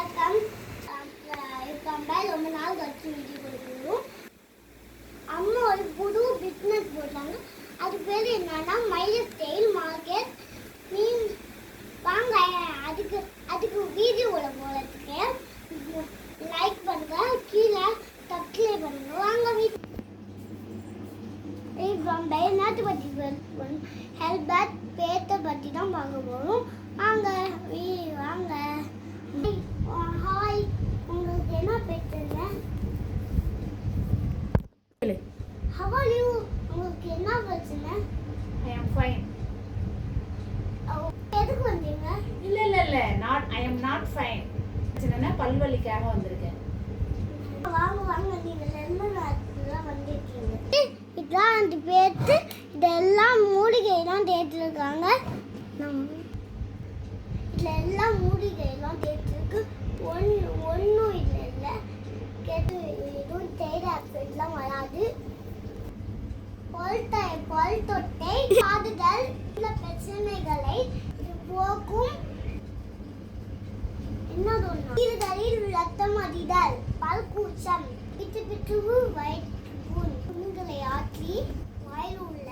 வணக்கம். இப்போ ரொம்ப நாள் கழிச்சு வீடியோ கொடுக்குறோம். அம்மா ஒரு புது பிஸ்னஸ் போட்டாங்க. அது பேர் என்னன்னா மயில் ஸ்டைல் மார்க்கெட். நீ வாங்க அதுக்கு வீடியோவில் போகிறதுக்கு லைக் பண்ணுங்க, கீழே சப்ஸ்கிரைப் பண்ணுங்க. வாங்க நாட்டு பற்றி ஹெல்பேட் பேத்தை பற்றி தான் பார்க்க போகிறோம். வாங்க வாங்க. ஹாய், உங்களுக்கு என்ன பேசுங்க? How are you? உங்களுக்கு என்ன பிரச்சனை? I am fine. எதுக்கு வந்தீங்க? இல்ல I am not fine. பிரச்சனைனா பல்வலிக்காக வந்திருக்கேன். வாங்க நீங்க லெமன் வாட்டர்லாம் வந்திருக்கீங்க. இதான் அந்த பேத்து இதெல்லாம் மூலிகைலாம் தேய்ச்சிருக்காங்க. இதெல்லாம் மூலிகைலாம் தேய்ச்சிருக்கு. ஒன்றும் இல்லை கேட்டு எதுவும் சைடு எஃபெக்ட்லாம் வராது. பல் தொட்டை காதுதல் சில பிரச்சனைகளை போக்கும். இன்னொரு ரத்தம் அடிதல், பல் கூச்சம், பித்துபித்துவு, வயிற்றுப்புண், புண்களை ஆற்றி வாயில் உள்ள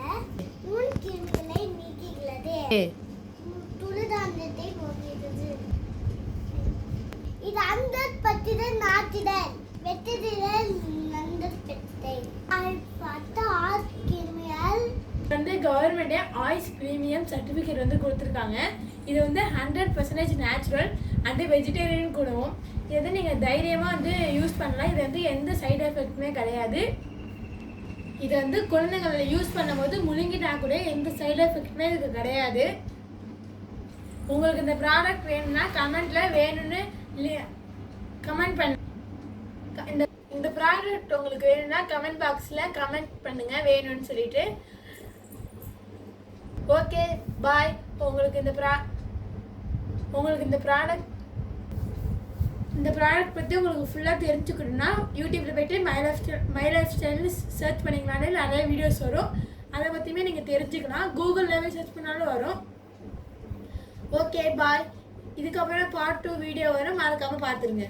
நுண்கிருமிகளை நீக்குகிறது. துளிதாண்டத்தை போகிறது. இது அந்த பத்திரன் நாட்டிடல் வெற்றிடல் நந்த பெத்தை வந்து கவர்மெண்டே ஆயிஸ் பிரீமியம் சர்டிஃபிகேட் வந்து கொடுத்துருக்காங்க. இது வந்து 100% நேச்சுரல் அண்ட் வெஜிடேரியன் கூடவும். இது வந்து நீங்கள் தைரியமாக வந்து யூஸ் பண்ணலாம். இது வந்து எந்த சைடு எஃபெக்ட்டுமே கிடையாது. இது வந்து குழந்தைங்களில் யூஸ் பண்ணும்போது முழுங்கினா கூட எந்த சைடு எஃபெக்ட்டுமே இதுக்கு கிடையாது. உங்களுக்கு இந்த ப்ராடக்ட் வேணும்னா கமெண்ட்டில் வேணும்னு கமெண்ட் பண்ணு. இந்த ப்ராடக்ட் உங்களுக்கு வேணும்னா கமெண்ட் பாக்ஸில் கமெண்ட் பண்ணுங்கள் வேணும்னு சொல்லிட்டு. Okay bye. உங்களுக்கு இந்த ப்ராடக்ட் பற்றி உங்களுக்கு ஃபுல்லாக தெரிஞ்சுக்கணுன்னா யூடியூப்பில் போய்ட்டு மை லைஃப் ஸ்டைல்னு சர்ச் பண்ணிங்கனாலே நிறைய வீடியோஸ் வரும். அதை பற்றியுமே நீங்கள் தெரிஞ்சுக்கலாம். கூகுளில் சர்ச் பண்ணாலும் வரும். Okay bye. இதுக்கப்புறம் பார்ட் 2 வீடியோ வரும், மறக்காமல் பார்த்துருங்க.